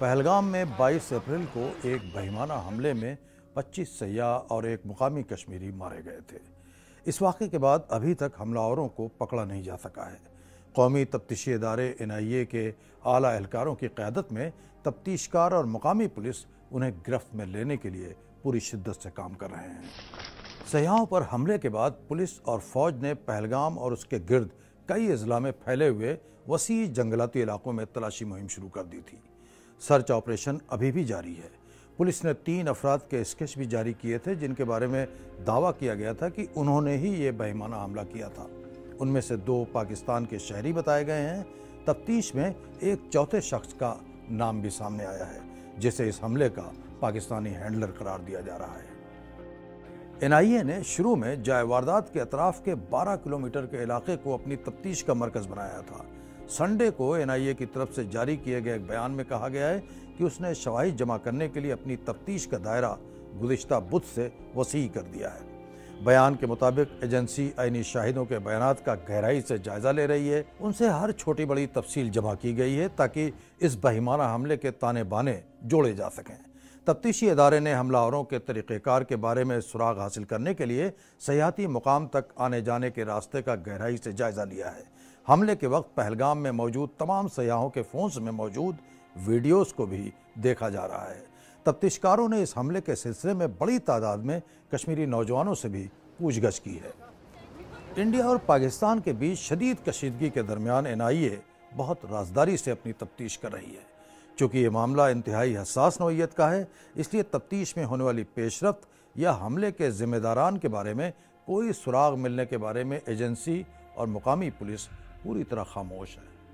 पहलगाम में 22 अप्रैल को एक बहिमाना हमले में 25 सयाह और एक मुकामी कश्मीरी मारे गए थे। इस वाक़े के बाद अभी तक हमलावरों को पकड़ा नहीं जा सका है। कौमी तफ्तीशी इदारे NIA के आला एहलकारों की क़यादत में तफ्तीशकार और मुकामी पुलिस उन्हें गिरफ्त में लेने के लिए पूरी शिद्दत से काम कर रहे हैं। सयाहों पर हमले के बाद पुलिस और फ़ौज ने पहलगाम और उसके गिर्द कई अजला में फैले हुए वसी जंगलाती इलाकों में तलाशी मुहिम शुरू कर दी थी। सर्च ऑपरेशन अभी भी जारी है। पुलिस ने 3 अफराद के स्केच भी जारी किए थे जिनके बारे में दावा किया गया था कि उन्होंने ही ये बहिमाना हमला किया था। उनमें से 2 पाकिस्तान के शहरी बताए गए हैं। तफ्तीश में एक चौथे शख्स का नाम भी सामने आया है जिसे इस हमले का पाकिस्तानी हैंडलर करार दिया जा रहा है। NIA ने शुरू में जाए वारदात के अतराफ के 12 किलोमीटर के इलाके को अपनी तफ्तीश का मरकज़ बनाया था। संडे को NIA की तरफ से जारी किए गए एक बयान में कहा गया है कि उसने शवाहिद जमा करने के लिए अपनी तफ्तीश का दायरा गुज़िश्ता बुध से वसी कर दिया है। बयान के मुताबिक एजेंसी आईनी शाहिदों के बयानात का गहराई से जायज़ा ले रही है। उनसे हर छोटी बड़ी तफसील जमा की गई है ताकि इस बहिमाना हमले के ताने बाने जोड़े जा सकें। तफ्तीशी इदारे ने हमलावरों के तरीक़ेकार के बारे में सुराग हासिल करने के लिए सयाहती मुकाम तक आने जाने के रास्ते का गहराई से जायज़ा लिया है। हमले के वक्त पहलगाम में मौजूद तमाम सयाहों के फ़ोन्स में मौजूद वीडियोज़ को भी देखा जा रहा है। तफ्तीशकारों ने इस हमले के सिलसिले में बड़ी तादाद में कश्मीरी नौजवानों से भी पूछगछ की है। इंडिया और पाकिस्तान के बीच शदीद कशीदगी के दरमियान NIA बहुत राजदारी से अपनी तफ्तीश कर रही है। चूँकि ये मामला इंतहाई हसास नौइयत का है, इसलिए तफ्तीश में होने वाली पेशरफ्त या हमले के ज़िम्मेदारान के बारे में कोई सुराग मिलने के बारे में एजेंसी और मुकामी पुलिस पूरी तरह खामोश है।